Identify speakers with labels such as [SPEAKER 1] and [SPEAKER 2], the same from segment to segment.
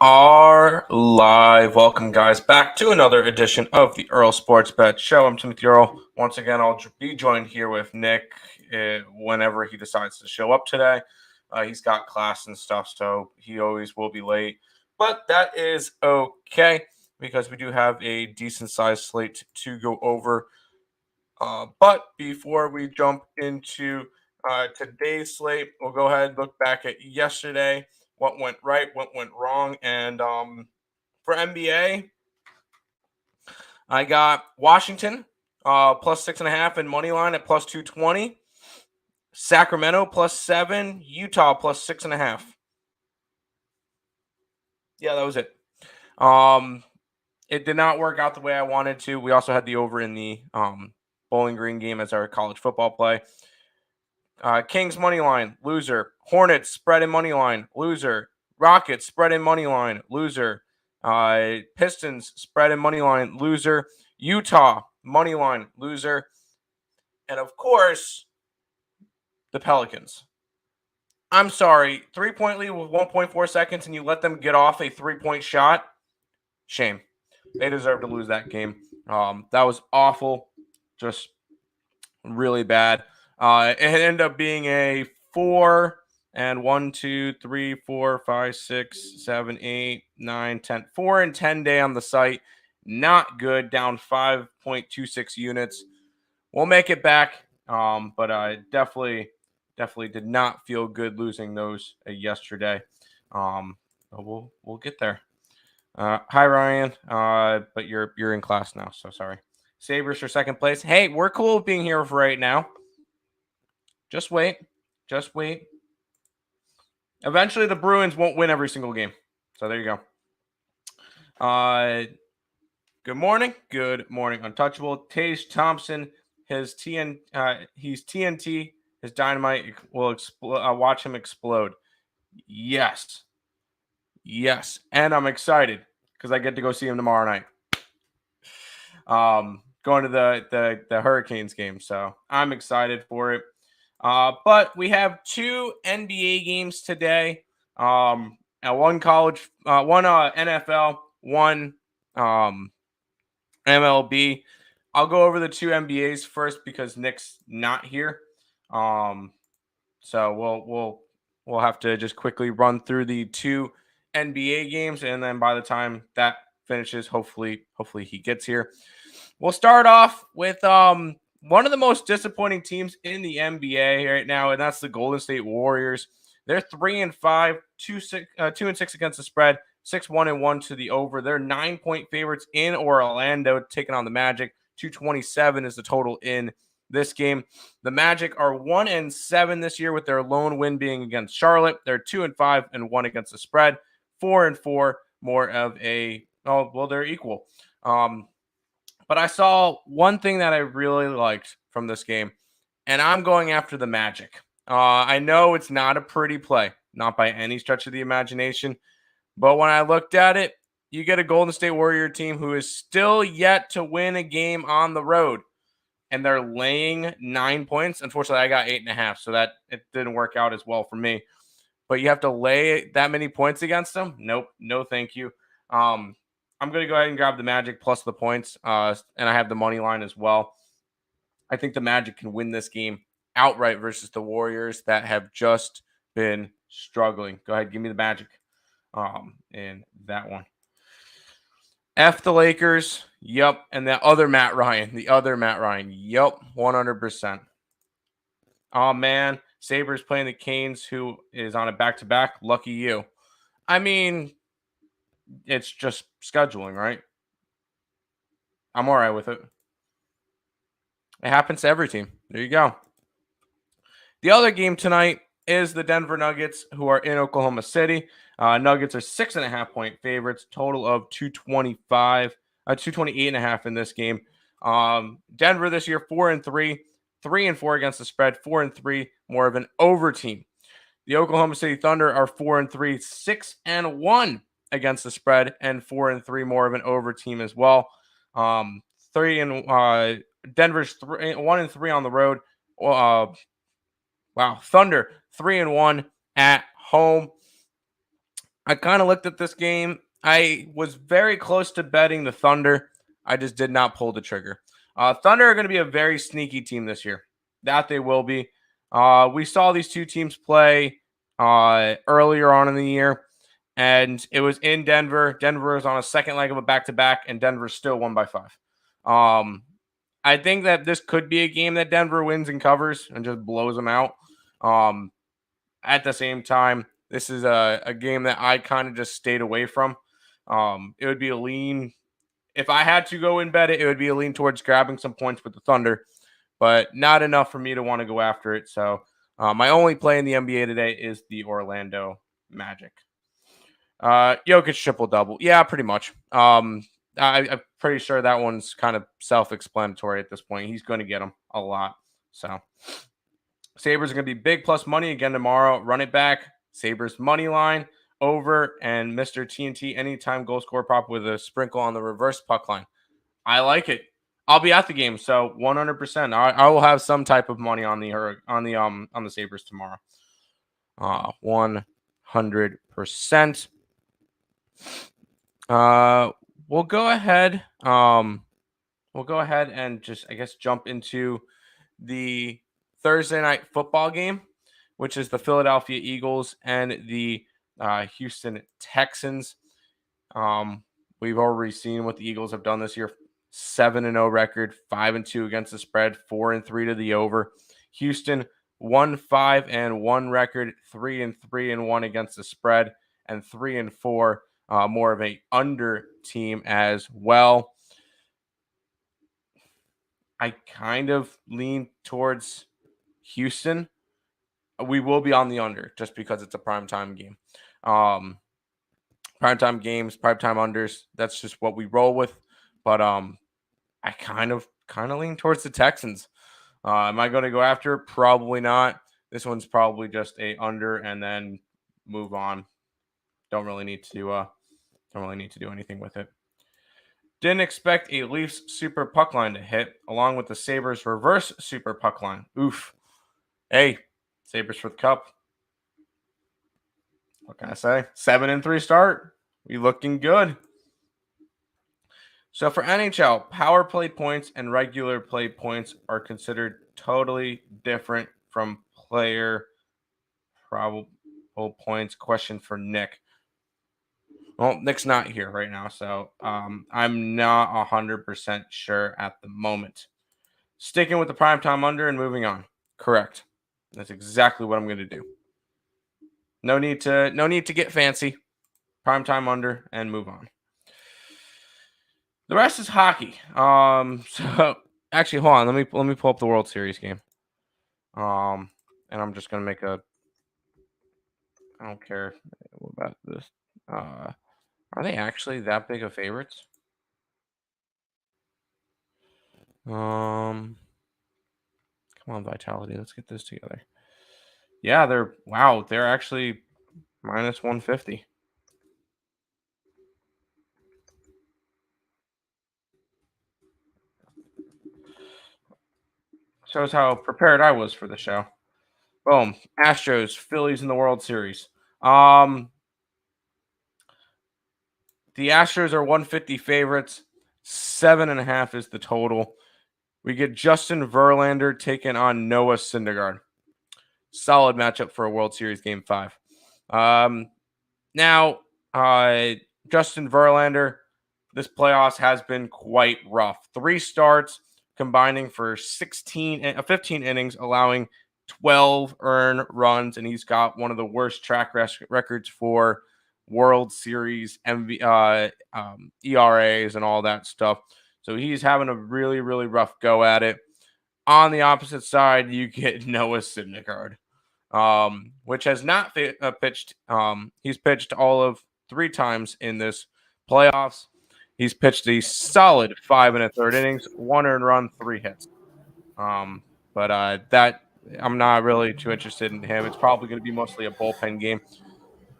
[SPEAKER 1] Are live. Welcome, guys, back to another edition of the Earle Sports Bet Show. I'm Timothy Earle. Once again, I'll be joined here with Nick whenever he decides to show up today. He's got class and stuff, so he always will be late. But that is okay because we do have a decent-sized slate to go over. But before we jump into today's slate, we'll go ahead and look back at yesterday, what went right, what went wrong. And for NBA, I got Washington plus 6.5 and money line at plus 220. Sacramento plus 7. Utah plus 6.5. Yeah, that was it. It did not work out the way I wanted to. We also had the over in the Bowling Green game as our college football play. Kings money line, loser. Hornets spread in money line, loser. Rockets spread in money line, loser. Pistons spread in money line, loser. Utah money line, loser. And of course, the Pelicans. I'm sorry, 3-point lead with 1.4 seconds and you let them get off a 3-point shot? Shame. They deserve to lose that game. That was awful. Just really bad. It ended up being a 4 and 1, 2, 3, 4, 5, 6, 7, 8, 9, 10. 4 and 10 day on the site. Not good. Down 5.26 units. We'll make it back. But I definitely did not feel good losing those yesterday. We'll get there. Hi Ryan. But you're in class now, so sorry. Sabres for second place. Hey, we're cool with being here for right now. Just wait. Eventually, the Bruins won't win every single game. So there you go. Good morning. Untouchable. Tage Thompson. He's TNT. His dynamite will explode. Watch him explode. Yes. And I'm excited because I get to go see him tomorrow night. Going to the Hurricanes game, so I'm excited for it. But we have 2 NBA games today. And one college, one NFL, one MLB. I'll go over the 2 NBAs first because Nick's not here. So we'll have to just quickly run through the 2 NBA games, and then by the time that finishes, hopefully he gets here. We'll start off with one of the most disappointing teams in the NBA right now, and that's the Golden State Warriors. They're 3-5, 2-6 against the spread, 6-1-1 to the over. They're 9-point favorites in Orlando, taking on the Magic. 227 is the total in this game. The Magic are 1-7 this year, with their lone win being against Charlotte. They're 2-5 and 1 against the spread. 4-4, more of a they're equal. But I saw one thing that I really liked from this game, and I'm going after the Magic. I know it's not a pretty play, not by any stretch of the imagination, but when I looked at it, you get a Golden State Warrior team who is still yet to win a game on the road, and they're laying 9 points. Unfortunately, I got 8.5, so that it didn't work out as well for me. But you have to lay that many points against them? Nope, no thank you. I'm going to go ahead and grab the Magic plus the points, and I have the money line as well. I think the Magic can win this game outright versus the Warriors that have just been struggling. Go ahead, give me the Magic in that one. F the Lakers. Yep. And the other Matt Ryan. Yep. 100%. Oh, man. Sabres playing the Canes, who is on a back-to-back. Lucky you. I mean, it's just scheduling, right? I'm all right with it. It happens to every team. There you go. The other game tonight is the Denver Nuggets, who are in Oklahoma City. Nuggets are 6.5-point favorites, total of 228.5 in this game. Denver this year, 4-3, 3-4 against the spread, 4-3, more of an over team. The Oklahoma City Thunder are 4-3, 6-1 against the spread, and 4-3, more of an over team as well. Denver's 1-3 on the road. Thunder 3-1 at home. I kind of looked at this game. I was very close to betting the Thunder. I just did not pull the trigger. Thunder are going to be a very sneaky team this year. That they will be. We saw these two teams play earlier on in the year, and it was in Denver. Denver was on a second leg of a back-to-back, and Denver still won by 5. I think that this could be a game that Denver wins and covers and just blows them out. At the same time, this is a game that I kind of just stayed away from. It would be a lean. If I had to go and bet it, it would be a lean towards grabbing some points with the Thunder, but not enough for me to want to go after it. So my only play in the NBA today is the Orlando Magic. Jokic triple-double. Yeah, pretty much. I'm pretty sure that one's kind of self-explanatory at this point. He's going to get them a lot. So Sabres are going to be big plus money again tomorrow. Run it back. Sabres money line over, and Mr. TNT anytime goal score prop with a sprinkle on the reverse puck line. I like it. I'll be at the game, so 100%. I will have some type of money on the Sabres tomorrow. 100%. We'll go ahead. We'll go ahead and just, I guess, jump into the Thursday night football game, which is the Philadelphia Eagles and the Houston Texans. We've already seen what the Eagles have done this year. 7-0 record, 5-2 against the spread, 4-3 to the over. Houston 1-5-1 record, 3-3-1 against the spread, and 3-4 more of a under team as well. I kind of lean towards Houston. We will be on the under just because it's a primetime game. Primetime games, primetime unders. That's just what we roll with. But I kind of lean towards the Texans. Am I going to go after it? Probably not. This one's probably just a under and then move on. Don't really need to do anything with it. Didn't expect a Leafs super puck line to hit, along with the Sabres reverse super puck line. Oof. Hey, Sabres for the cup. What can I say? 7-3 start. We looking good. So for NHL, power play points and regular play points are considered totally different from player probable points. Question for Nick. Well, Nick's not here right now, so I'm not 100% sure at the moment. Sticking with the primetime under and moving on. Correct. That's exactly what I'm going to do. No need to get fancy. Primetime under and move on. The rest is hockey. So actually, hold on. Let me pull up the World Series game. And I'm just gonna make a. I don't care about this. Are they actually that big of favorites? Come on, Vitality. Let's get this together. Yeah, they're actually minus 150. Shows how prepared I was for the show. Boom. Astros, Phillies in the World Series. The Astros are 150 favorites. 7.5 is the total. We get Justin Verlander taking on Noah Syndergaard. Solid matchup for a World Series Game 5. Now, Justin Verlander, this playoffs has been quite rough. 3 starts combining for 15 innings, allowing 12 earned runs, and he's got one of the worst track records for World Series ERAs and all that stuff. So he's having a really, really rough go at it. On the opposite side, you get Noah Syndergaard, which has not pitched. He's pitched all of 3 times in this playoffs. He's pitched a solid 5 1/3 innings, 1 earned run, 3 hits. But that I'm not really too interested in him. It's probably going to be mostly a bullpen game.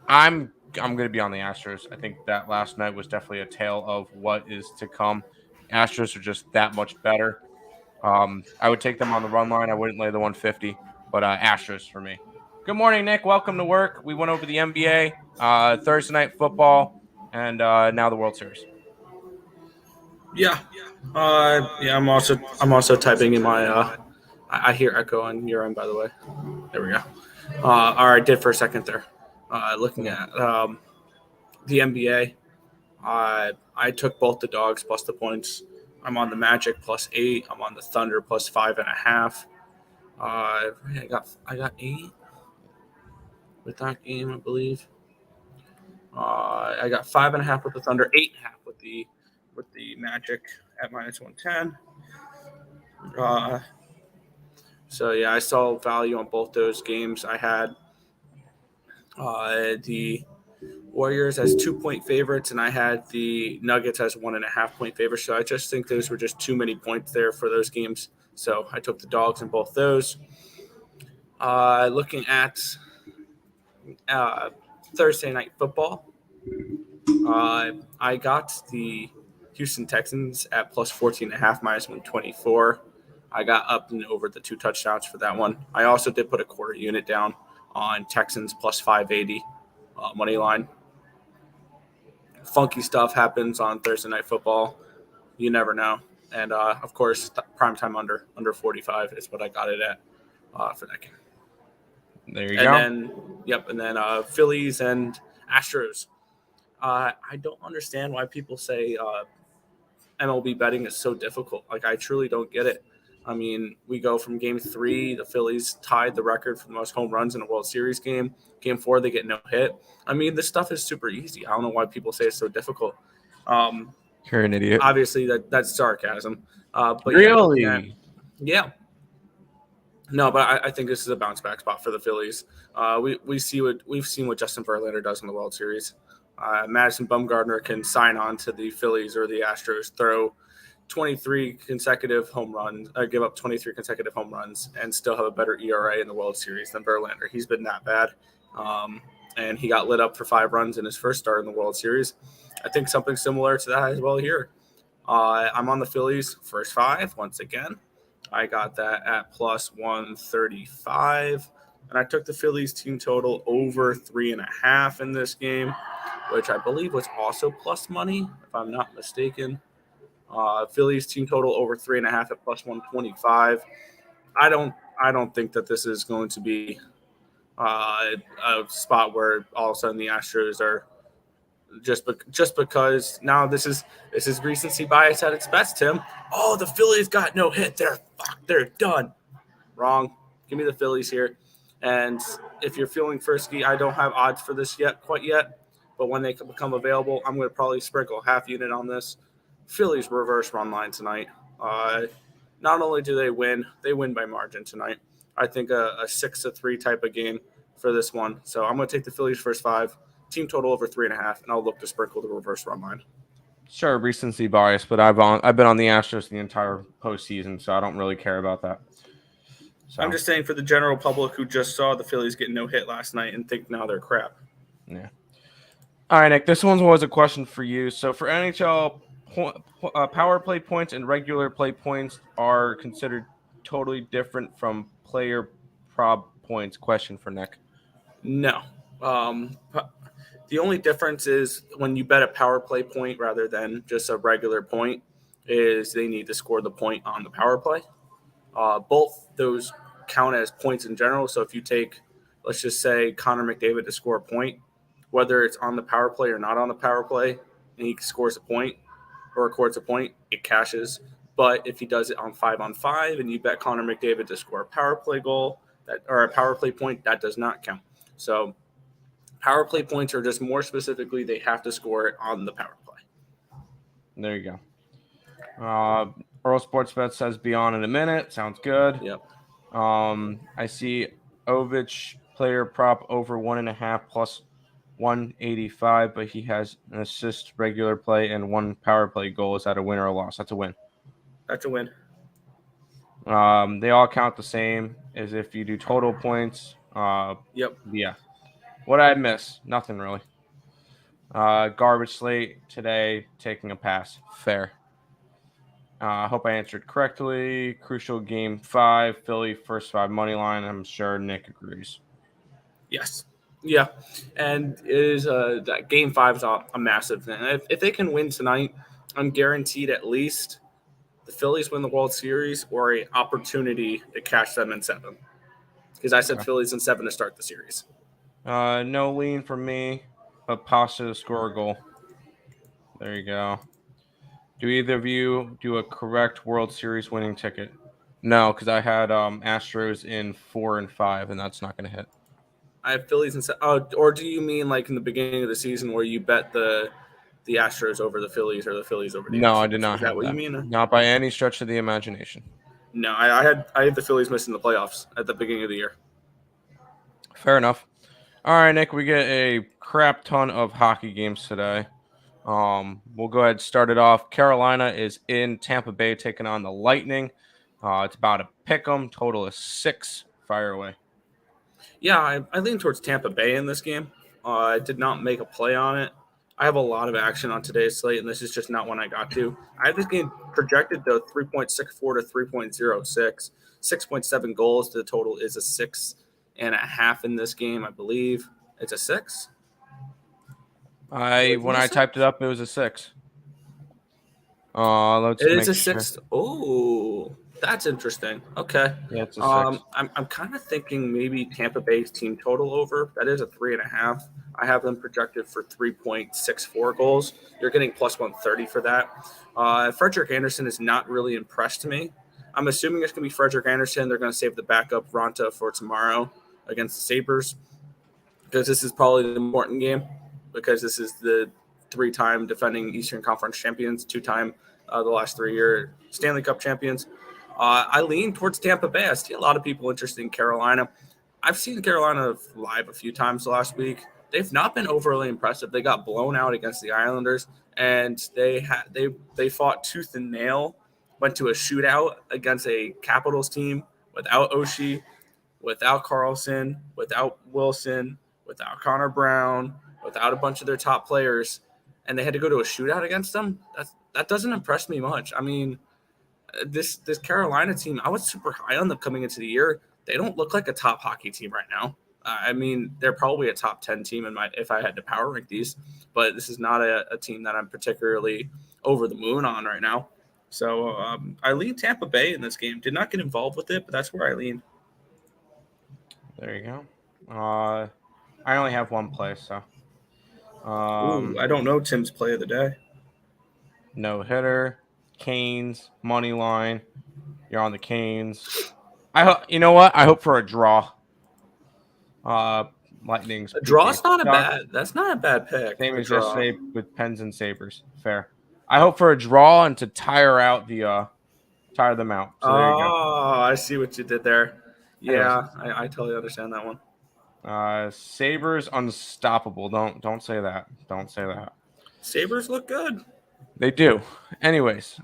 [SPEAKER 1] I'm going to be on the Astros. I think that last night was definitely a tale of what is to come. Astros are just that much better. I would take them on the run line. I wouldn't lay the 150, but Astros for me. Good morning, Nick. Welcome to work. We went over the NBA, Thursday night football, and now the World Series.
[SPEAKER 2] Yeah, yeah. I'm also typing in my. I hear echo on your end, by the way. There we go. All right, did for a second there. Looking
[SPEAKER 1] Yeah.
[SPEAKER 2] at the NBA, I took both the dogs plus the points. I'm on the Magic +8. I'm on the Thunder +5.5. I got 8 with that game, I believe. I got 5.5 with the Thunder, 8.5 with the Magic at -110. Uh, So yeah, I saw value on both those games. I had the Warriors as 2-point favorites, and I had the Nuggets as 1.5-point favorites. So I just think those were just too many points there for those games. So I took the dogs in both those. Looking at uh, Thursday night football, I got the Houston Texans at +14.5 -124. I got up and over the 2 touchdowns for that one. I also did put a quarter unit down on Texans +580 money line. Funky stuff happens on Thursday night football. You never know. And of course, primetime under 45 is what I got it at for that game.
[SPEAKER 1] There you
[SPEAKER 2] And
[SPEAKER 1] go.
[SPEAKER 2] then Phillies and Astros. I don't understand why people say MLB betting is so difficult. Like, I truly don't get it. I mean, we go from game 3, the Phillies tied the record for the most home runs in a World Series game. Game 4, they get no hit. I mean, this stuff is super easy. I don't know why people say it's so difficult.
[SPEAKER 1] You're an idiot.
[SPEAKER 2] Obviously, that's sarcasm. But
[SPEAKER 1] Really?
[SPEAKER 2] yeah. No, but I think this is a bounce back spot for the Phillies. We've seen what Justin Verlander does in the World Series. Madison Bumgarner can sign on to the Phillies or the Astros, throw 23 consecutive home runs, give up 23 consecutive home runs, and still have a better ERA in the World Series than Verlander. He's been that bad, and he got lit up for 5 runs in his first start in the World Series. I think something similar to that as well here. I'm on the Phillies first 5 once again. I got that at +135, and I took the Phillies team total over 3.5 in this game, which I believe was also plus money, if I'm not mistaken. Phillies team total over 3.5 at +125. I don't think that this is going to be a spot where all of a sudden the Astros are just because now this is recency bias at its best, Tim. Oh, the Phillies got no hit. They're done. Wrong. Give me the Phillies here. And if you're feeling frisky, I don't have odds for this quite yet. But when they become available, I'm going to probably sprinkle a half unit on this. Phillies reverse run line tonight. Not only do they win by margin tonight. I think a 6-3 type of game for this one. So I'm going to take the Phillies first 5. Team total over 3.5, and I'll look to sprinkle the reverse run line.
[SPEAKER 1] Sure, recency bias, but I've been on the Astros the entire postseason, so I don't really care about that. So
[SPEAKER 2] I'm just saying for the general public who just saw the Phillies get no hit last night and think now they're crap.
[SPEAKER 1] yeah. All right, Nick. This one was a question for you. So for NHL, power play points and regular play points are considered totally different from player prop points. Question for Nick.
[SPEAKER 2] No. The only difference is when you bet a power play point rather than just a regular point, is they need to score the point on the power play. Both those count as points in general. So if you take, let's just say, Connor McDavid to score a point, whether it's on the power play or not on the power play, and he scores a point or records a point, it cashes. But if he does it on 5-on-5 and you bet Connor McDavid to score a power play goal or a power play point, that does not count. So power play points are just more specifically they have to score it on the power play.
[SPEAKER 1] There you go. Earle Sportsbet says be on in a minute. Sounds good.
[SPEAKER 2] Yep.
[SPEAKER 1] I see Ovich player prop over 1.5 plus 185, but he has an assist regular play and 1 power play goal. Is that a win or a loss? That's a win.
[SPEAKER 2] That's a win.
[SPEAKER 1] They all count the same as if you do total points.
[SPEAKER 2] Yep.
[SPEAKER 1] Yeah. What did I miss? Nothing really. Garbage slate today, taking a pass. Fair. I hope I answered correctly. Crucial game 5, Philly first 5 money line. I'm sure Nick agrees.
[SPEAKER 2] Yes. Yeah. And it is that game 5 is a massive thing. If they can win tonight, I'm guaranteed at least the Phillies win the World Series or an opportunity to catch them in 7. Because I said
[SPEAKER 1] Okay.
[SPEAKER 2] Phillies in 7 to start the series.
[SPEAKER 1] No lean from me, but Pasta to score a goal. There you go. Do either of you do a correct World Series winning ticket? No, because I had Astros in 4 and 5, and that's not going to hit.
[SPEAKER 2] I have Phillies in 7. Oh, or do you mean like in the beginning of the season where you bet the Astros over the Phillies or the Phillies over the
[SPEAKER 1] No, I
[SPEAKER 2] Astros?
[SPEAKER 1] did not
[SPEAKER 2] Is that
[SPEAKER 1] have
[SPEAKER 2] what you
[SPEAKER 1] that.
[SPEAKER 2] mean?
[SPEAKER 1] Not by any stretch of the imagination.
[SPEAKER 2] No, I had the Phillies missing the playoffs at the beginning of the year.
[SPEAKER 1] Fair enough. All right, Nick, we get a crap ton of hockey games today. We'll go ahead and start it off. Carolina is in Tampa Bay taking on the Lightning. It's about a pick 'em. Total is 6. Fire away.
[SPEAKER 2] Yeah, I lean towards Tampa Bay in this game. I did not make a play on it. I have a lot of action on today's slate, and this is just not one I got to. I have this game projected to 3.64 to 3.06, 6.7 goals. The total is a 6.5 in this game, I believe. It's a 6.
[SPEAKER 1] When I typed it up, it was a 6. Let's
[SPEAKER 2] It is
[SPEAKER 1] make
[SPEAKER 2] a
[SPEAKER 1] sure.
[SPEAKER 2] 6. Oh, that's interesting. Okay.
[SPEAKER 1] Yeah, it's a 6.
[SPEAKER 2] I'm kind of thinking maybe Tampa Bay's team total over. That is a 3.5. I have them projected for 3.64 goals. You're getting plus 130 for that. Frederick Anderson has not really impressed me. I'm assuming it's going to be Frederick Anderson. They're going to save the backup Ronta for tomorrow against the Sabres because this is probably the important game because this is the 3-time defending Eastern Conference champions, 2-time the last 3-year Stanley Cup champions. I lean towards Tampa Bay. I see a lot of people interested in Carolina. I've seen Carolina live a few times last week. They've not been overly impressive. They got blown out against the Islanders, and they fought tooth and nail, went to a shootout against a Capitals team without Oshie, without Carlson, without Wilson, without Connor Brown, without a bunch of their top players, and they had to go to a shootout against them. That doesn't impress me much. I mean, this Carolina team, I was super high on them coming into the year. They don't look like a top hockey team right now. I mean, they're probably a top 10 team if I had to power rank these, but this is not a team that I'm particularly over the moon on right now. So I lean Tampa Bay in this game. Did not get involved with it, but that's where I lean.
[SPEAKER 1] There you go. I only have one play, so
[SPEAKER 2] Ooh, I don't know Tim's play of the day.
[SPEAKER 1] no hitter, Canes, money line. You're on the Canes. You know what? I hope for a draw. Lightning's
[SPEAKER 2] A
[SPEAKER 1] PK
[SPEAKER 2] draw's not a
[SPEAKER 1] sucks.
[SPEAKER 2] bad. That's not a bad pick.
[SPEAKER 1] Same
[SPEAKER 2] A
[SPEAKER 1] as
[SPEAKER 2] draw.
[SPEAKER 1] yesterday with Pens and Sabres. Fair. I hope for a draw and to tire them out. So there you go.
[SPEAKER 2] Oh, I see what you did there.
[SPEAKER 1] Anyways,
[SPEAKER 2] Yeah, I totally understand that one.
[SPEAKER 1] Sabres unstoppable. Don't say that. Don't say that.
[SPEAKER 2] Sabres look good.
[SPEAKER 1] They do. Anyways,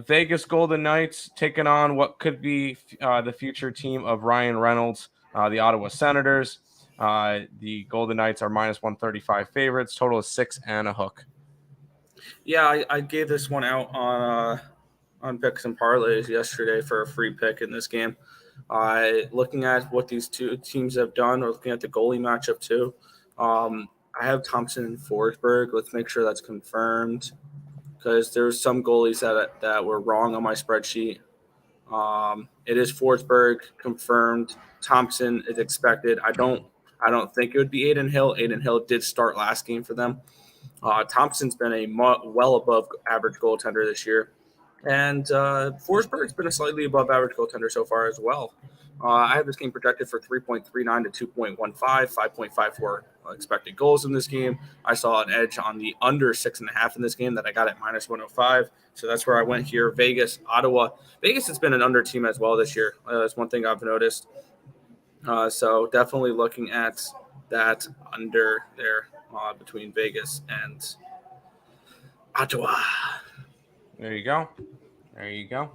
[SPEAKER 1] Vegas Golden Knights taking on what could be the future team of Ryan Reynolds, the Ottawa Senators. The Golden Knights are minus 135 favorites. Total is 6 and a hook.
[SPEAKER 2] Yeah, I gave this one out on picks and parlays yesterday for a free pick in this game. Looking at what these two teams have done, or looking at the goalie matchup too. I have Thompson and Forsberg. Let's make sure that's confirmed because there's some goalies that were wrong on my spreadsheet. It is Forsberg confirmed. Thompson is expected. I don't think it would be Aiden Hill. Aiden Hill did start last game for them. Thompson's been a well above average goaltender this year. And Forsberg's been a slightly above average goaltender so far as well. I have this game projected for 3.39 to 2.15, 5.54 expected goals in this game. I saw an edge on the under 6.5 in this game that I got at minus 105. So that's where I went here. Vegas, Ottawa. Vegas has been an under team as well this year. That's one thing I've noticed. So definitely looking at that under there between Vegas and Ottawa.
[SPEAKER 1] There you go. There you go.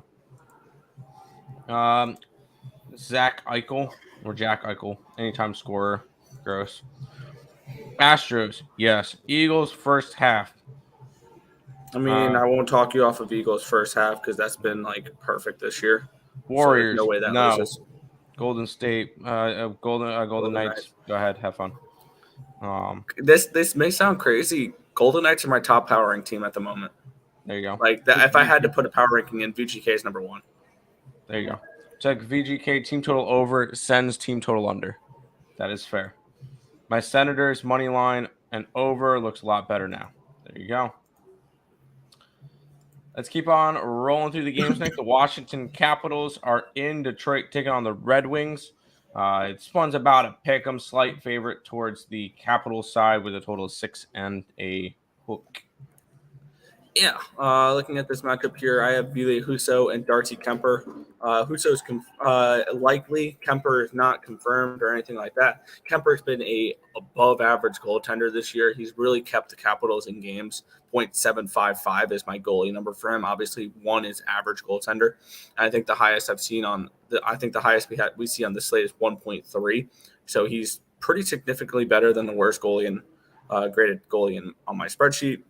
[SPEAKER 1] Zach Eichel or Jack Eichel, anytime scorer. Gross. Astros, yes. Eagles first half.
[SPEAKER 2] I mean, I won't talk you off of Eagles first half because that's been like perfect this year.
[SPEAKER 1] Warriors,
[SPEAKER 2] So no way that
[SPEAKER 1] no.
[SPEAKER 2] loses.
[SPEAKER 1] Golden State, Golden Knights.
[SPEAKER 2] Knights.
[SPEAKER 1] Go ahead, have fun.
[SPEAKER 2] This may sound crazy. Golden Knights are my top power rank team at the moment.
[SPEAKER 1] There you go.
[SPEAKER 2] Like that, if I had to put a power ranking in, VGK is number 1.
[SPEAKER 1] There you go. Check VGK team total over, Sens team total under. That is fair. My Senators money line and over looks a lot better now. There you go. Let's keep on rolling through the games next. The Washington Capitals are in Detroit taking on the Red Wings. This one's about a pick 'em, slight favorite towards the Capitals side with a total of 6 and a hook.
[SPEAKER 2] Yeah, looking at this matchup here, I have Ville Husso and Darcy Kemper. Husso's likely. Kemper is not confirmed or anything like that. Kemper's been a above-average goaltender this year. He's really kept the Capitals in games. .755 is my goalie number for him. Obviously, 1 is average goaltender. And I think the highest I've seen the highest we see on the slate is 1.3. So he's pretty significantly better than the worst goalie and graded goalie on my spreadsheet.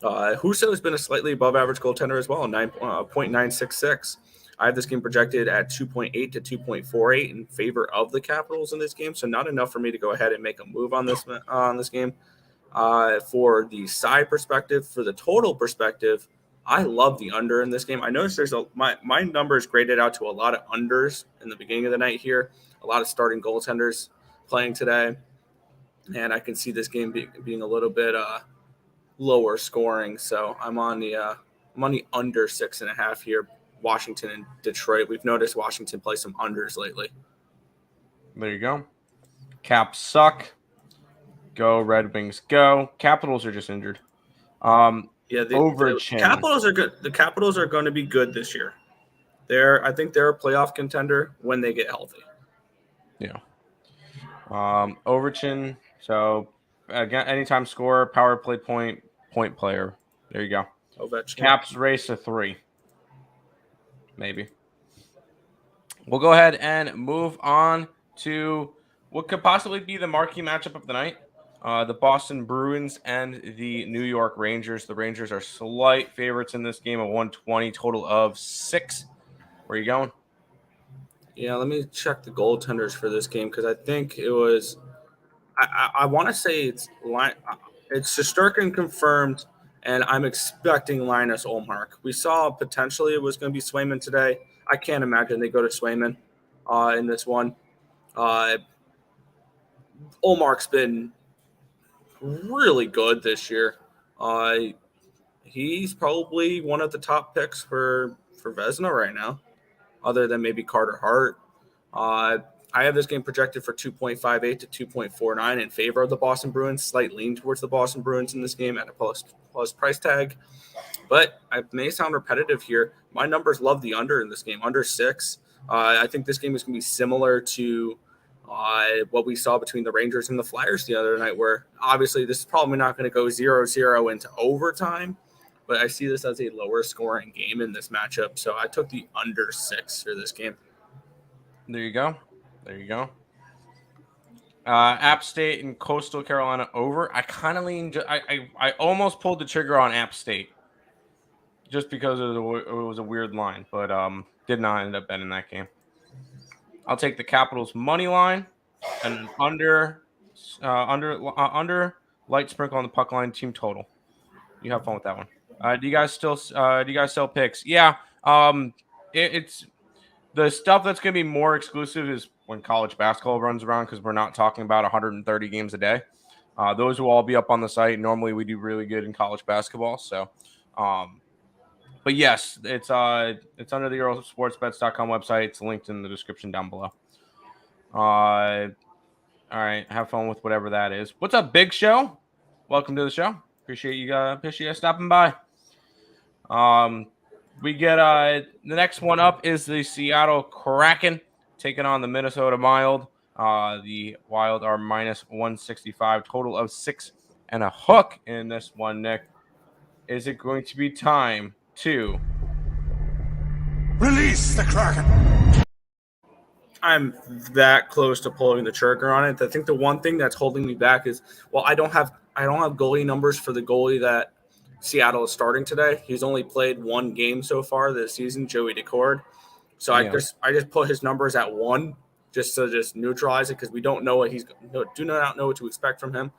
[SPEAKER 2] Husso has been a slightly above average goaltender as well, 0.966. I have this game projected at 2.8 to 2.48 in favor of the Capitals in this game, so not enough for me to go ahead and make a move on this game. For the side perspective, for the total perspective, I love the under in this game. I noticed my numbers graded out to a lot of unders in the beginning of the night here, a lot of starting goaltenders playing today, and I can see this game being a little bit lower scoring. So I'm on the under 6.5 here. Washington and Detroit. We've noticed Washington play some unders lately.
[SPEAKER 1] There you go. Caps suck. Go Red Wings. Go. Capitals are just injured.
[SPEAKER 2] The Capitals are good. The Capitals are going to be good this year. I think they're a playoff contender when they get healthy.
[SPEAKER 1] Yeah. Overchin. So again, anytime scorer, power play point player. There you go.
[SPEAKER 2] Ovechkin.
[SPEAKER 1] Caps race to 3. Maybe. We'll go ahead and move on to what could possibly be the marquee matchup of the night. The Boston Bruins and the New York Rangers. The Rangers are slight favorites in this game of 120, total of 6. Where are you going?
[SPEAKER 2] Yeah, let me check the goaltenders for this game because I think it was I want to say it's Shesterkin confirmed, and I'm expecting Linus Ullmark. We saw potentially it was going to be Swayman today. I can't imagine they go to Swayman in this one. Ullmark's been really good this year. He's probably one of the top picks for Vezina right now, other than maybe Carter Hart. I have this game projected for 2.58 to 2.49 in favor of the Boston Bruins. Slight lean towards the Boston Bruins in this game at a plus price tag. But I may sound repetitive here. My numbers love the under in this game, under 6. I think this game is going to be similar to what we saw between the Rangers and the Flyers the other night, where obviously this is probably not going to go 0-0 into overtime. But I see this as a lower scoring game in this matchup. So I took the under 6 for this game.
[SPEAKER 1] There you go. App State and Coastal Carolina over. I kind of leaned. I almost pulled the trigger on App State just because it was a weird line, but did not end up betting that game. I'll take the Capitals money line and under light sprinkle on the puck line team total. You have fun with that one. Do you guys sell picks? Yeah. It's the stuff that's going to be more exclusive is when college basketball runs around, because we're not talking about 130 games a day. Those will all be up on the site. Normally we do really good in college basketball. So, but yes, it's under the EarleSportsBets.com website. It's linked in the description down below. All right. Have fun with whatever that is. What's up, Big Show? Welcome to the show. Appreciate you guys stopping by. We get the next one up is the Seattle Kraken taking on the Minnesota Wild. The Wild are minus 165, total of 6 and a hook in this one, Nick. Is it going to be time to
[SPEAKER 3] release the Kraken?
[SPEAKER 2] I'm that close to pulling the trigger on it. I think the one thing that's holding me back is, I don't have goalie numbers for the goalie that Seattle is starting today. He's only played 1 game so far this season, Joey Decord. So I just put his numbers at 1. just to neutralize it because we don't know do not know what to expect from him.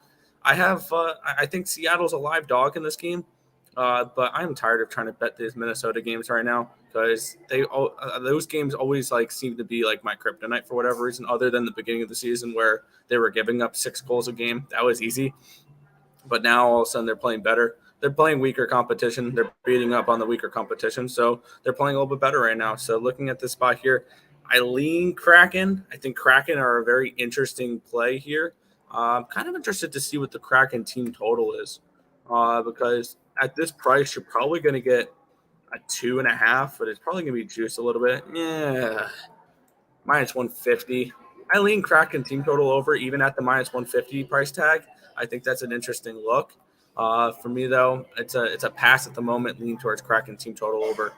[SPEAKER 2] I think Seattle's a live dog in this game, but I'm tired of trying to bet these Minnesota games right now because those games always seem to be like my kryptonite for whatever reason, other than the beginning of the season where they were giving up 6 goals a game. That was easy, but now all of a sudden they're playing better. They're playing weaker competition. They're beating up on the weaker competition, so they're playing a little bit better right now. So looking at this spot here, I lean Kraken. I think Kraken are a very interesting play here. I'm kind of interested to see what the Kraken team total is because at this price, you're probably going to get a 2.5, but it's probably going to be juiced a little bit. Yeah, -150. I lean Kraken team total over even at the -150 price tag. I think that's an interesting look. For me, though, it's a pass at the moment, lean towards Kraken team total over.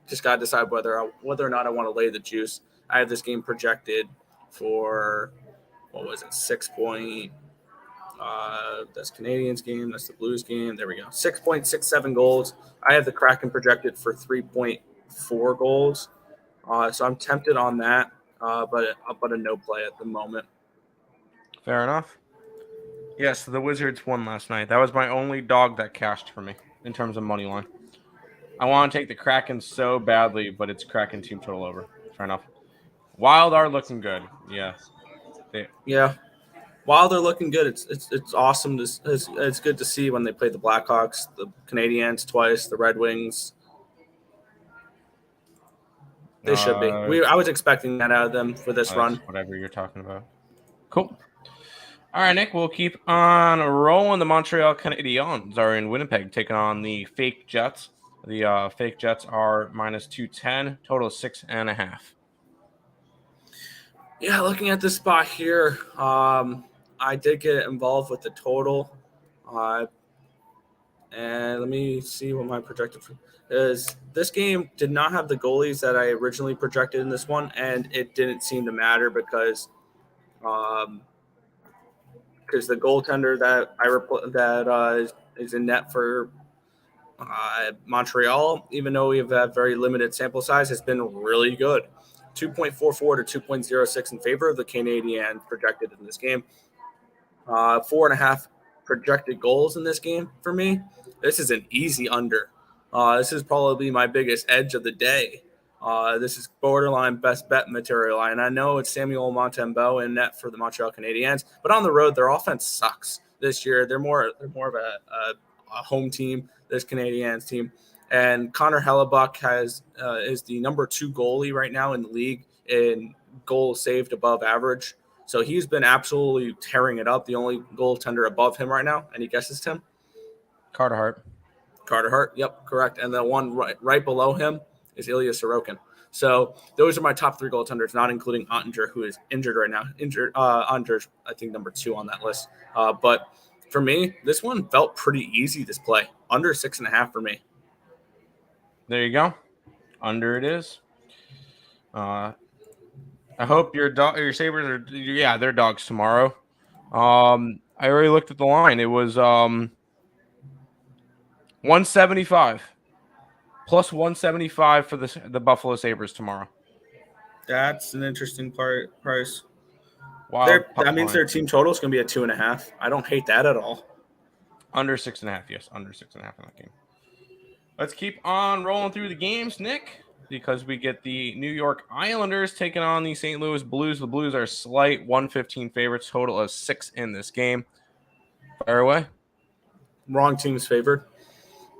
[SPEAKER 2] Just got to decide whether or not I want to lay the juice. I have this game projected for, 6 point. That's Canadians game. That's the Blues game. There we go. 6.67 goals. I have the Kraken projected for 3.4 goals. So I'm tempted on that, but a no play at the moment.
[SPEAKER 1] Fair enough. Yes, the Wizards won last night. That was my only dog that cashed for me in terms of money line. I want to take the Kraken so badly, but it's Kraken team total over. Fair enough. Wild are looking good. Yeah.
[SPEAKER 2] Yeah. While they're looking good, it's awesome. It's good to see when they play the Blackhawks, the Canadiens twice, the Red Wings. They should be. I was expecting that out of them for this run.
[SPEAKER 1] Whatever you're talking about. Cool. All right, Nick, we'll keep on rolling. The Montreal Canadiens are in Winnipeg taking on the fake Jets. The fake Jets are -210, total of 6.5.
[SPEAKER 2] Yeah, looking at this spot here, I did get involved with the total. And let me see what my projected is. This game did not have the goalies that I originally projected in this one, and it didn't seem to matter because the goaltender that is in net for Montreal, even though we've had very limited sample size, has been really good. 2.44 to 2.06 in favor of the Canadiens projected in this game. 4.5 projected goals in this game for me. This is an easy under. This is probably my biggest edge of the day. This is borderline best bet material. And I know it's Samuel Montembeault in net for the Montreal Canadiens, but on the road, their offense sucks this year. They're more of a home team, this Canadiens team. And Connor Hellebuck is the number 2 goalie right now in the league in goals saved above average. So he's been absolutely tearing it up. The only goaltender above him right now. Any guesses, Tim?
[SPEAKER 1] Carter Hart. Yep,
[SPEAKER 2] correct. And the one right below him is Ilya Sorokin. So those are my top 3 goaltenders, not including Ottinger, who is injured right now. Ottinger's, I think, number 2 on that list. But for me, this one felt pretty easy, this play. Under 6.5 for me.
[SPEAKER 1] There you go. Under it is. I hope your Sabres are they're dogs tomorrow. I already looked at the line. It was 175 plus 175 for the Buffalo Sabres tomorrow.
[SPEAKER 2] That's an interesting price.
[SPEAKER 1] Wow.
[SPEAKER 2] That means their team total is going to be at 2.5. I don't hate that at all.
[SPEAKER 1] Under 6.5, yes, under 6.5 in that game. Let's keep on rolling through the games, Nick, because we get the New York Islanders taking on the St. Louis Blues. The Blues are slight 115 favorites, total of 6 in this game. Fire away.
[SPEAKER 2] Wrong team's favored.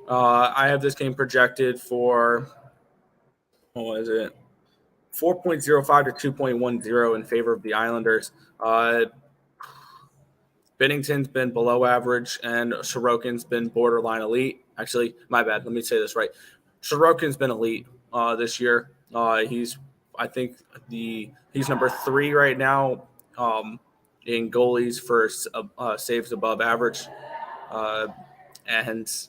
[SPEAKER 2] I have this game projected for, 4.05 to 2.10 in favor of the Islanders. Binnington's been below average, and Sorokin's been borderline elite. Actually, my bad. Let me say this right. Sorokin's been elite this year. He's number 3 right now in goalies for saves above average. And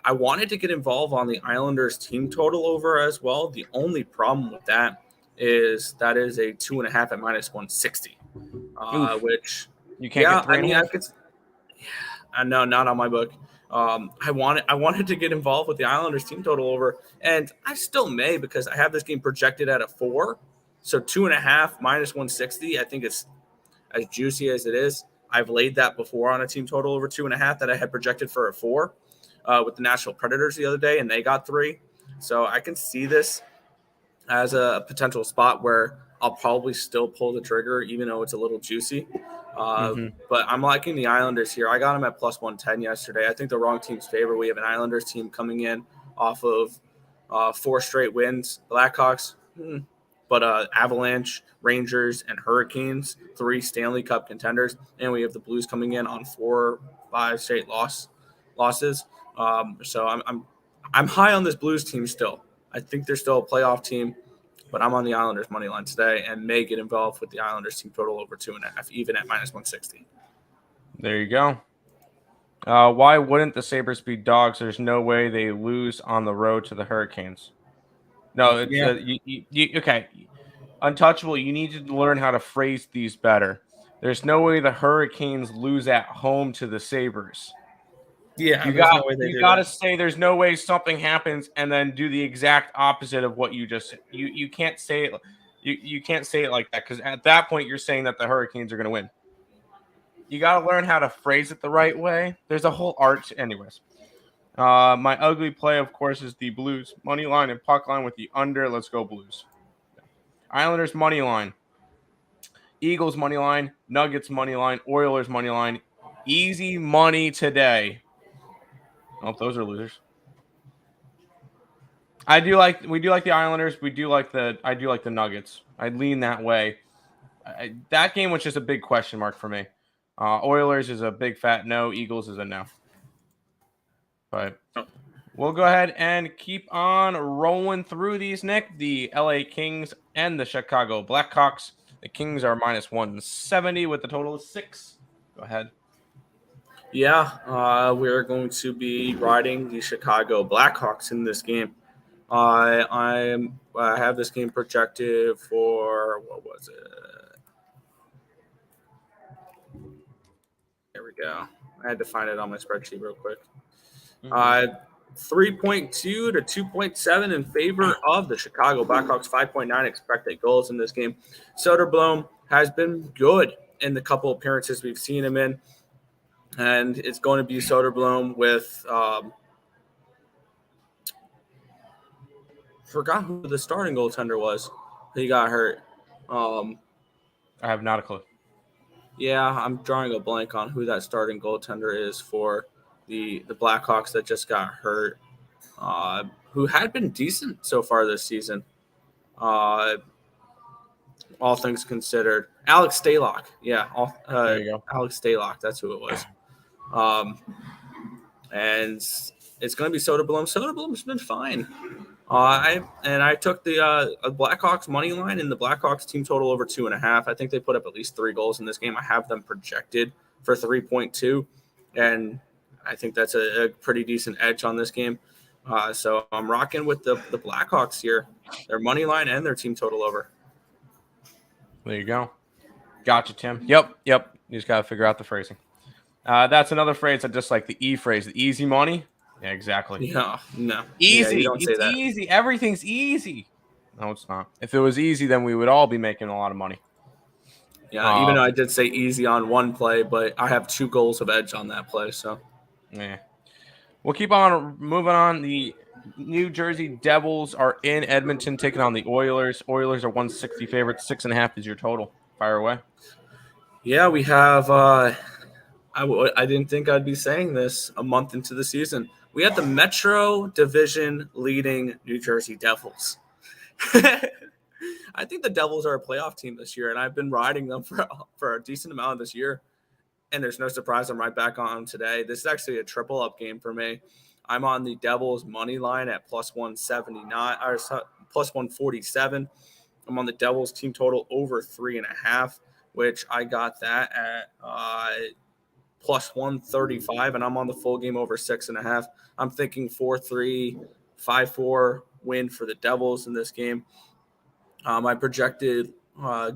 [SPEAKER 2] I wanted to get involved on the Islanders team total over as well. The only problem with that is a 2.5 at -160, which
[SPEAKER 1] you can't get 3.
[SPEAKER 2] I could. Yeah, no, not on my book. I wanted to get involved with the Islanders team total over, and I still may because I have this game projected at a 4. So 2.5 minus 160. I think it's as juicy as it is. I've laid that before on a team total over 2.5 that I had projected for a 4 with the Nashville Predators the other day, and they got 3. So I can see this as a potential spot where I'll probably still pull the trigger, even though it's a little juicy. But I'm liking the Islanders here. I got them at plus 110 yesterday. I think the wrong team's favor. We have an Islanders team coming in off of 4 straight wins. Blackhawks, but Avalanche, Rangers, and Hurricanes, 3 Stanley Cup contenders. And we have the Blues coming in on 4-5 straight losses. So I'm high on this Blues team still. I think they're still a playoff team, but I'm on the Islanders money line today and may get involved with the Islanders team total over 2.5, even at minus 160.
[SPEAKER 1] There you go. Why wouldn't the Sabres be dogs? There's no way they lose on the road to the Hurricanes. No, it's okay. Untouchable, you need to learn how to phrase these better. There's no way the Hurricanes lose at home to the Sabres.
[SPEAKER 2] Yeah,
[SPEAKER 1] you got to say there's no way something happens and then do the exact opposite of what you just said. You can't say it. You can't say it like that, because at that point you're saying that the Hurricanes are going to win. You got to learn how to phrase it the right way. There's a whole art, anyways. My ugly play, of course, is the Blues money line and puck line with the under. Let's go Blues. Islanders money line, Eagles money line, Nuggets money line, Oilers money line. Easy money today. Oh, those are losers. We do like the Islanders. I do like the Nuggets. I lean that way. That game was just a big question mark for me. Oilers is a big fat no. Eagles is a no. But we'll go ahead and keep on rolling through these, Nick. The LA Kings and the Chicago Blackhawks. The Kings are minus 170 with the total of 6. Go ahead.
[SPEAKER 2] Yeah, we're going to be riding the Chicago Blackhawks in this game. I have this game projected for, what was it? There we go. I had to find it on my spreadsheet real quick. 3.2 to 2.7 in favor of the Chicago Blackhawks. 5.9 expected goals in this game. Soderblom has been good in the couple appearances we've seen him in. And it's going to be Soderblom with forgot who the starting goaltender was. He got hurt.
[SPEAKER 1] I have not a clue.
[SPEAKER 2] Yeah, I'm drawing a blank on who that starting goaltender is for the Blackhawks that just got hurt. Who had been decent so far this season. All things considered. Alex Stalock. Yeah,
[SPEAKER 1] there you go.
[SPEAKER 2] Alex Stalock. That's who it was. And it's going to be Soderblom. Soderblom's been fine. I took the Blackhawks money line and the Blackhawks team total over 2.5. I think they put up at least 3 goals in this game. I have them projected for 3.2, and I think that's a pretty decent edge on this game. So I'm rocking with the Blackhawks here. Their money line and their team total over.
[SPEAKER 1] There you go. Gotcha, Tim. Yep. You just got to figure out the phrasing. That's another phrase I just like, the E phrase, the easy money. Yeah, exactly.
[SPEAKER 2] No.
[SPEAKER 1] Easy.
[SPEAKER 2] Yeah, don't say that.
[SPEAKER 1] Easy. Everything's easy. No, it's not. If it was easy, then we would all be making a lot of money.
[SPEAKER 2] Yeah, even though I did say easy on one play, but I have 2 goals of edge on that play. So,
[SPEAKER 1] yeah. We'll keep on moving on. The New Jersey Devils are in Edmonton taking on the Oilers. Oilers are 160 favorites. 6.5 is your total. Fire away.
[SPEAKER 2] Yeah, we have I didn't think I'd be saying this a month into the season. We have the Metro Division leading New Jersey Devils. I think the Devils are a playoff team this year, and I've been riding them for a decent amount of this year. And there's no surprise I'm right back on them today. This is actually a triple up game for me. I'm on the Devils money line at plus 179 or plus 147. I'm on the Devils team total over 3.5, which I got that at plus 135, and I'm on the full game over 6.5. I'm thinking 4-3, 5-4 win for the Devils in this game. My projected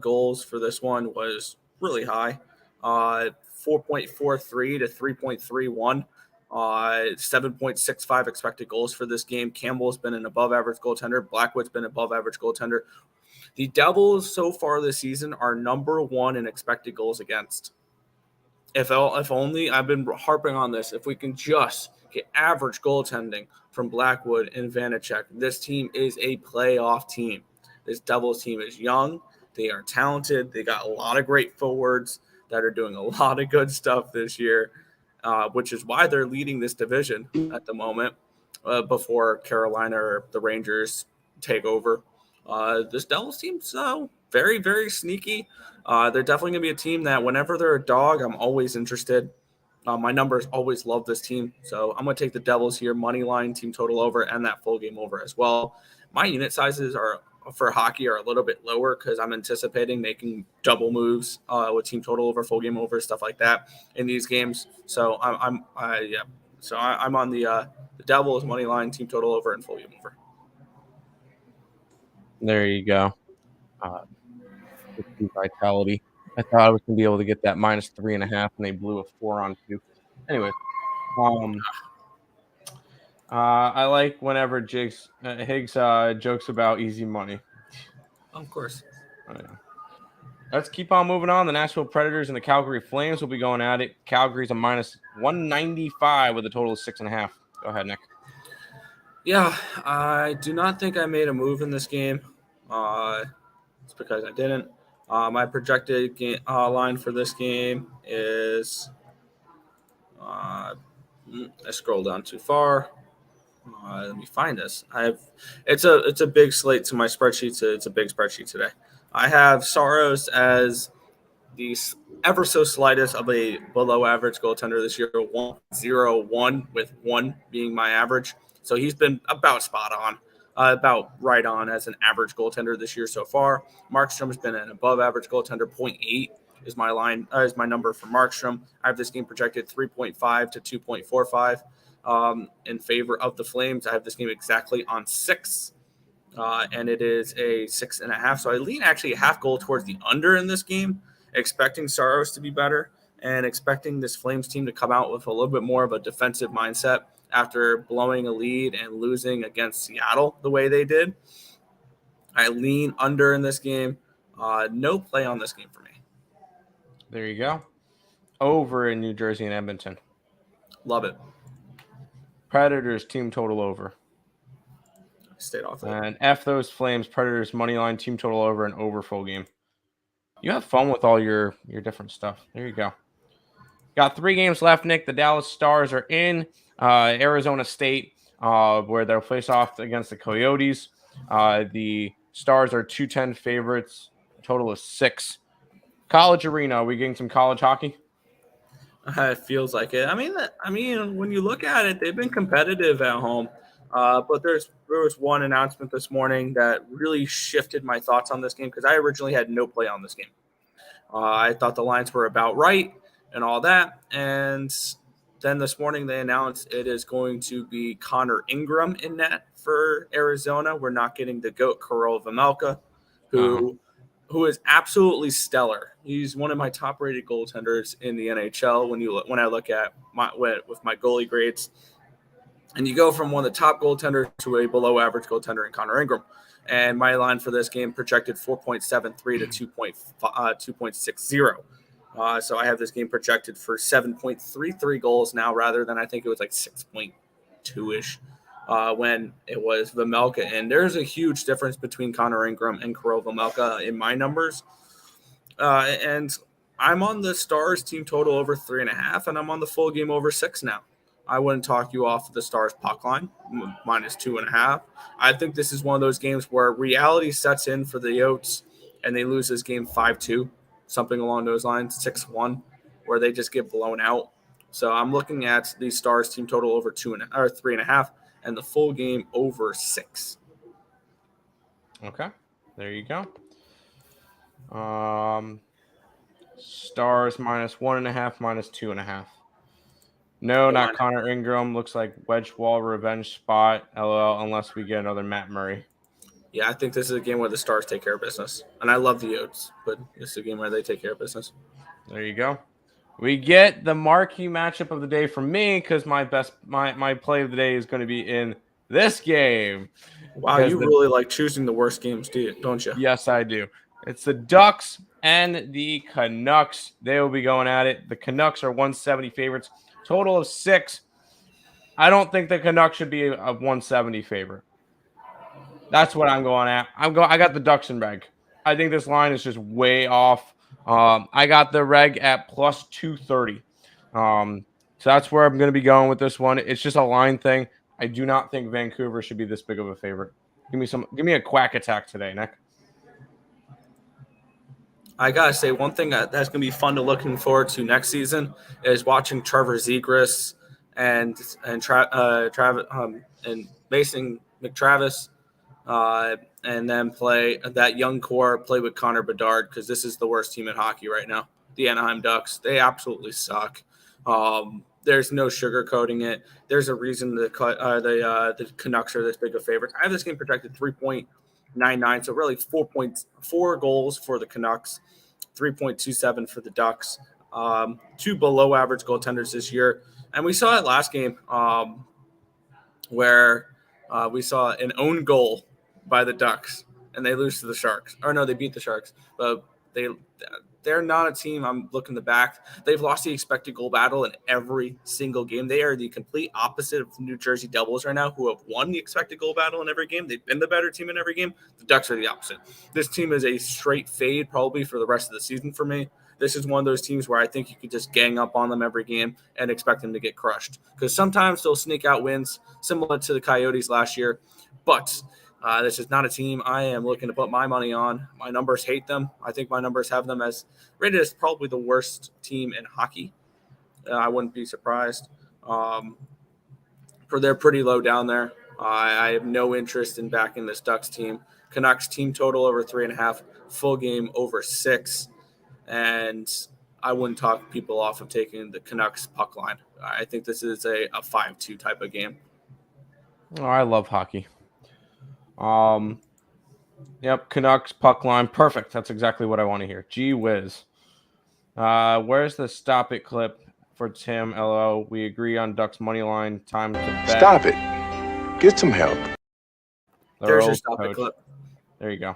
[SPEAKER 2] goals for this one was really high, 4.43 to 3.31. 7.65 expected goals for this game. Campbell's been an above-average goaltender. Blackwood's been above-average goaltender. The Devils so far this season are number 1 in expected goals against. If only, I've been harping on this, if we can just get average goaltending from Blackwood and Vanacek, this team is a playoff team. This Devils team is young. They are talented. They got a lot of great forwards that are doing a lot of good stuff this year, which is why they're leading this division at the moment before Carolina or the Rangers take over. This Devils team's very, very sneaky. They're definitely going to be a team that whenever they're a dog, I'm always interested. My numbers always love this team. So I'm going to take the Devils here, money line, team total over, and that full game over as well. My unit sizes are for hockey are a little bit lower because I'm anticipating making double moves with team total over, full game over, stuff like that in these games. So I'm on the Devils money line, team total over, and full game over.
[SPEAKER 1] There you go. Vitality. I thought I was going to be able to get that -3.5, and they blew a 4-on-2. Anyway, I like whenever Higgs jokes about easy money.
[SPEAKER 2] Of course.
[SPEAKER 1] Oh, yeah. Let's keep on moving on. The Nashville Predators and the Calgary Flames will be going at it. Calgary's a -195 with a total of 6.5. Go ahead, Nick.
[SPEAKER 2] Yeah, I do not think I made a move in this game. It's because I didn't. My projected line for this game is I scrolled down too far. Let me find this. It's a big slate to my spreadsheet. It's a big spreadsheet today. I have Saros as the ever so slightest of a below average goaltender this year, 1-0-1, with 1 being my average. So he's been about spot on, about right on as an average goaltender this year so far. Markstrom has been an above average goaltender, 0.8 is my line, is my number for Markstrom. I have this game projected 3.5 to 2.45 in favor of the Flames. I have this game exactly on 6. And it is a 6.5. So I lean actually a half goal towards the under in this game, expecting Saros to be better and expecting this Flames team to come out with a little bit more of a defensive mindset after blowing a lead and losing against Seattle the way they did. I lean under in this game. No play on this game for me.
[SPEAKER 1] There you go. Over in New Jersey and Edmonton.
[SPEAKER 2] Love it.
[SPEAKER 1] Predators team total over.
[SPEAKER 2] Stayed off it.
[SPEAKER 1] And F those Flames. Predators money line, team total over, and over full game. You have fun with all your different stuff. There you go. Got 3 games left, Nick. The Dallas Stars are in Arizona State, where they'll face off against the Coyotes. The Stars are 210 favorites. Total is 6. College arena. Are we getting some college hockey?
[SPEAKER 2] It feels like it. I mean, when you look at it, they've been competitive at home. But there was one announcement this morning that really shifted my thoughts on this game because I originally had no play on this game. I thought the lines were about right and all that. And then this morning they announced it is going to be Connor Ingram in net for Arizona. We're not getting the GOAT, Karol Vejmelka, who is absolutely stellar. He's one of my top-rated goaltenders in the NHL when I look at my goalie grades. And you go from one of the top goaltenders to a below-average goaltender in Connor Ingram. And my line for this game projected 4.73 to 2.60. So I have this game projected for 7.33 goals now rather than I think it was like 6.2-ish when it was Vejmelka. And there's a huge difference between Connor Ingram and Karol Vejmelka in my numbers. And I'm on the Stars team total over 3.5, and I'm on the full game over 6 now. I wouldn't talk you off of the Stars puck line, -2.5. I think this is one of those games where reality sets in for the Yotes, and they lose this game 5-2, something along those lines, 6-1, where they just get blown out. So I'm looking at the Stars team total over 3.5, and the full game over 6.
[SPEAKER 1] Okay, there you go. Stars -1.5, -2.5. No, not Connor Ingram. Looks like wedge wall revenge spot. LOL. Unless we get another Matt Murray.
[SPEAKER 2] Yeah, I think this is a game where the Stars take care of business, and I love the Yotes, but this is a game where they take care of business.
[SPEAKER 1] There you go. We get the marquee matchup of the day from me because my play of the day is going to be in this game.
[SPEAKER 2] Wow, you really like choosing the worst games, don't you?
[SPEAKER 1] Yes, I do. It's the Ducks and the Canucks. They will be going at it. The Canucks are 170 favorites, total of 6. I don't think the Canucks should be a 170 favorite. That's what I'm going at. I got the Ducks and reg. I think this line is just way off. I got the reg at plus 230. So that's where I'm going to be going with this one. It's just a line thing. I do not think Vancouver should be this big of a favorite. Give me a quack attack today, Nick.
[SPEAKER 2] I gotta say, one thing that's gonna be fun to looking forward to next season is watching Trevor Zegras and and Mason McTravis, and then play that young core play with Connor Bedard, because this is the worst team in hockey right now. The Anaheim Ducks, they absolutely suck. There's no sugarcoating it. There's a reason the Canucks are this big of favorites. I have this game projected 3.99, so really 4.4 goals for the Canucks, 3.27 for the Ducks. Two below average goaltenders this year. And we saw it last game where we saw an own goal by the Ducks, and they lose to the Sharks. Or no, they beat the Sharks. But they're not a team I'm looking to back. They've lost the expected goal battle in every single game. They are the complete opposite of the New Jersey Devils right now, who have won the expected goal battle in every game. They've been the better team in every game. The Ducks are the opposite. This team is a straight fade probably for the rest of the season for me. This is one of those teams where I think you could just gang up on them every game and expect them to get crushed, because sometimes they'll sneak out wins similar to the Coyotes last year. But this is not a team I am looking to put my money on. My numbers hate them. I think my numbers have them as rated as probably the worst team in hockey. I wouldn't be surprised. They're pretty low down there. I have no interest in backing this Ducks team. Canucks team total over 3.5, full game over 6. And I wouldn't talk people off of taking the Canucks puck line. I think this is a 5-2 type of game.
[SPEAKER 1] Oh, I love hockey. Yep, Canucks puck line, perfect. That's exactly what I want to hear. Gee whiz. Where's the stop it clip for Tim LO? We agree on Ducks money line. Time to bet.
[SPEAKER 3] Stop it. Get some help.
[SPEAKER 2] There's your stop it clip.
[SPEAKER 1] There you go.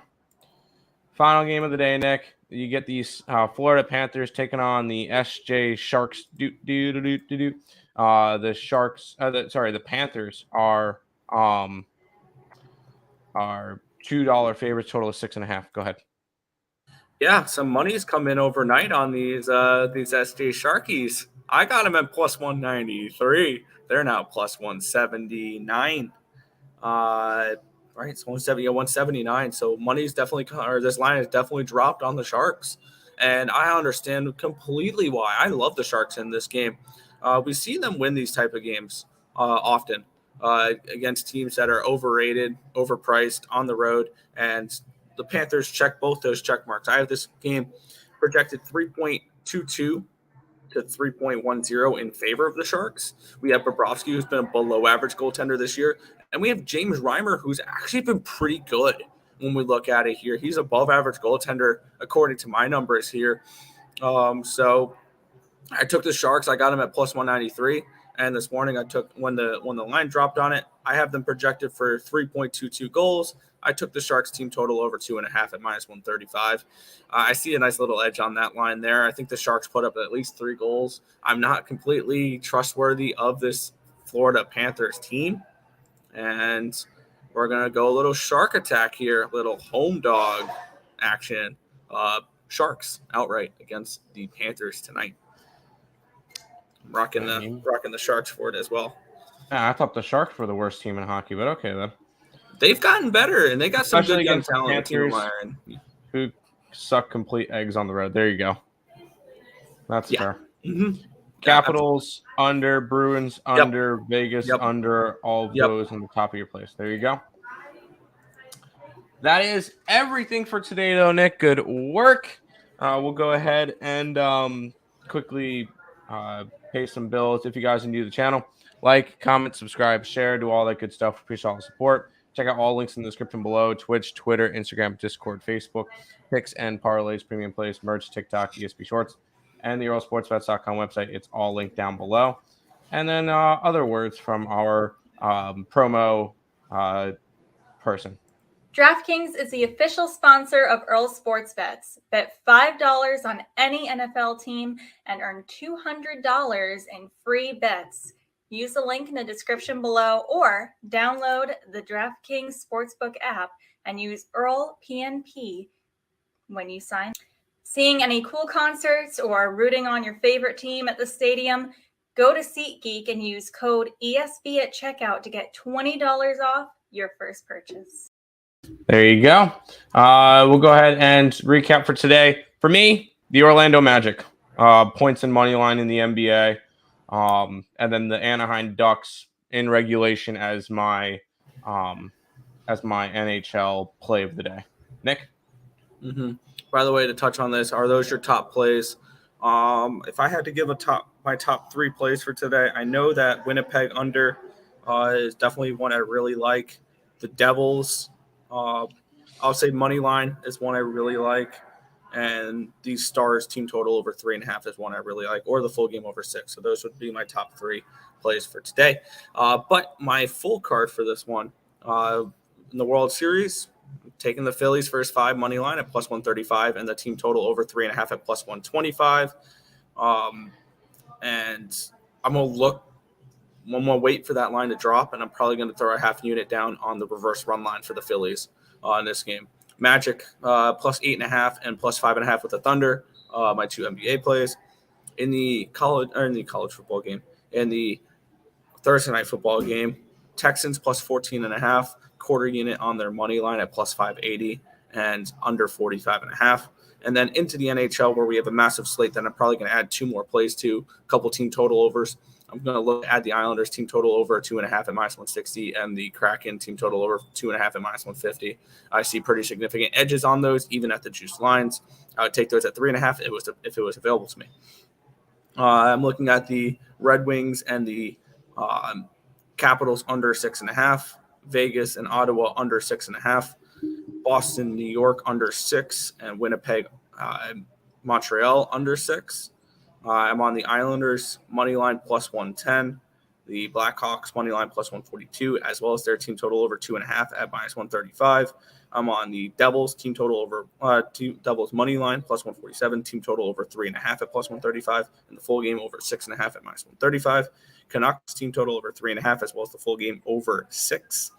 [SPEAKER 1] Final game of the day, Nick. You get these Florida Panthers taking on the SJ Sharks. The Sharks. The Panthers are $2 favorites, total of 6.5. Go ahead.
[SPEAKER 2] Yeah, some money's come in overnight on these SJ Sharkies. I got them at plus 193. They're now plus 179. Right, it's 179. So money's definitely, or this line has definitely dropped on the Sharks, and I understand completely why. I love the Sharks in this game. We see them win these type of games often against teams that are overrated, overpriced on the road, and the Panthers check both those check marks. I have this game projected 3.22 to 3.10 in favor of the Sharks. We have Bobrovsky, who's been a below average goaltender this year. And we have James Reimer, who's actually been pretty good when we look at it here. He's above average goaltender, according to my numbers here. So I took the Sharks. I got them at plus 193. And this morning I took, when the line dropped on it, I have them projected for 3.22 goals. I took the Sharks team total over 2.5 at minus 135. I see a nice little edge on that line there. I think the Sharks put up at least 3 goals. I'm not completely trustworthy of this Florida Panthers team. And we're going to go a little shark attack here, a little home dog action. Sharks outright against the Panthers tonight. I'm rocking the Sharks for it as well.
[SPEAKER 1] Yeah, I thought the Sharks were the worst team in hockey, but okay then.
[SPEAKER 2] They've gotten better, and they got some
[SPEAKER 1] Especially
[SPEAKER 2] good young
[SPEAKER 1] against
[SPEAKER 2] talent.
[SPEAKER 1] Panthers, who suck complete eggs on the road. There you go. That's fair.
[SPEAKER 2] Mm-hmm.
[SPEAKER 1] Capitals under, Bruins under, Vegas under, all of those on the top of your place. There you go. That is everything for today, though, Nick. Good work. We'll go ahead and quickly pay some bills. If you guys are new to the channel, like, comment, subscribe, share, do all that good stuff. Appreciate all the support. Check out all links in the description below: Twitch, Twitter, Instagram, Discord, Facebook, picks and parlays, premium plays, merch, TikTok, ESP Shorts, and the EarleSportsBets.com website. It's all linked down below. And then other words from our promo person.
[SPEAKER 4] DraftKings is the official sponsor of Earle Sports Bets. Bet $5 on any NFL team and earn $200 in free bets. Use the link in the description below or download the DraftKings Sportsbook app and use Earle PNP when you sign. Seeing any cool concerts or rooting on your favorite team at the stadium? Go to SeatGeek and use code ESB at checkout to get $20 off your first purchase.
[SPEAKER 1] There you go. We'll go ahead and recap for today. For me, the Orlando Magic, points and money line in the NBA, and then the Anaheim Ducks in regulation as my NHL play of the day. Nick?
[SPEAKER 2] Mm-hmm. By the way, to touch on this, are those your top plays? If I had to give my top 3 plays for today, I know that Winnipeg under is definitely one I really like. The Devils, I'll say money line is one I really like, and the Stars team total over 3.5 is one I really like, or the full game over 6. So those would be my top 3 plays for today. But my full card for this one in the World Series, I'm taking the Phillies first 5 money line at plus 135, and the team total over 3.5 at plus 125. And I'm gonna wait for that line to drop, and I'm probably gonna throw a half unit down on the reverse run line for the Phillies in this game. Magic plus 8.5 and plus 5.5 with the Thunder. My 2 NBA plays in the college football game. In the Thursday night football game, Texans plus 14.5, quarter unit on their money line at plus 580 and under 45.5. And then into the NHL, where we have a massive slate that I'm probably going to add 2 more plays to, a couple team total overs. I'm going to look at the Islanders team total over 2.5 at minus 160 and the Kraken team total over 2.5 at minus 150. I see pretty significant edges on those, even at the juice lines. I would take those at 3.5 if it was available to me. I'm looking at the Red Wings and the Capitals under 6.5, Vegas and Ottawa under 6.5, Boston, New York under 6, and Winnipeg, Montreal under 6. I'm on the Islanders money line plus 110, the Blackhawks money line plus 142, as well as their team total over 2.5 at minus 135. I'm on the Devils team total over Devils money line plus 147, team total over 3.5 at plus 135, and the full game over 6.5 at minus 135. Canucks team total over 3.5, as well as the full game over 6.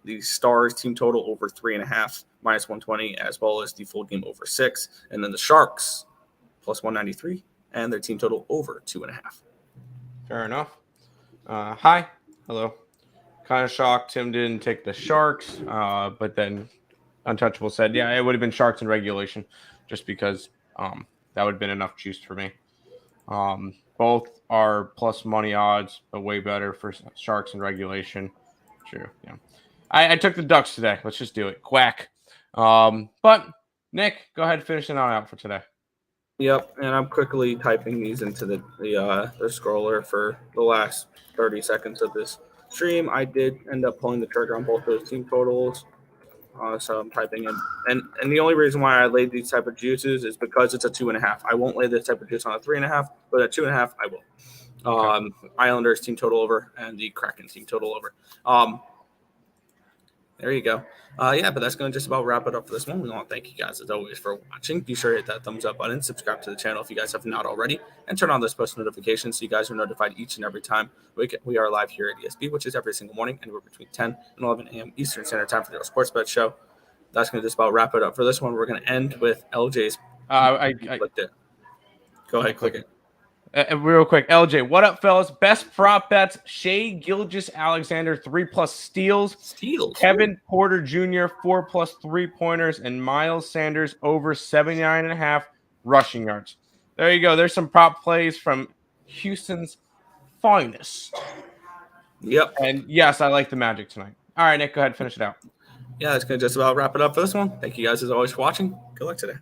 [SPEAKER 2] The Stars team total over 3.5 minus 120, as well as the full game over 6. And then the Sharks plus 193 and their team total over 2.5.
[SPEAKER 1] Fair enough. Hi. Hello. Kind of shocked Tim didn't take the Sharks, but then Untouchable said, yeah, it would have been Sharks in regulation just because that would have been enough juice for me. Both are plus money odds, but way better for Sharks in regulation. True. Yeah. I took the Ducks today. Let's just do it. Quack. But Nick, go ahead and finish it out for today.
[SPEAKER 2] Yep, and I'm quickly typing these into the scroller for the last 30 seconds of this stream. I did end up pulling the trigger on both those team totals. So I'm typing in. And the only reason why I laid these type of juices is because it's a 2.5. I won't lay this type of juice on a 3.5, but at 2.5, I will. Okay. Islanders team total over and the Kraken team total over. There you go. But that's going to just about wrap it up for this one. We want to thank you guys, as always, for watching. Be sure to hit that thumbs up button, subscribe to the channel if you guys have not already, and turn on those post notifications so you guys are notified each and every time we are live here at ESB, which is every single morning, anywhere between 10 and 11 a.m. Eastern Standard Time for the Sports Bet Show. That's going to just about wrap it up for this one. We're going to end with LJ's.
[SPEAKER 1] I
[SPEAKER 2] clicked it. Go ahead, click it.
[SPEAKER 1] Real quick, LJ, what up, fellas? Best prop bets: Shea Gilgeous-Alexander 3+ steals, Kevin Porter Jr. 4+ 3-pointers, and Miles Sanders over 79.5 rushing yards. There you go. There's some prop plays from Houston's finest.
[SPEAKER 2] Yep.
[SPEAKER 1] And yes, I like the Magic tonight. All right, Nick, go ahead, finish it out.
[SPEAKER 2] Yeah, that's going to just about wrap it up for this one. Thank you guys as always for watching. Good luck today.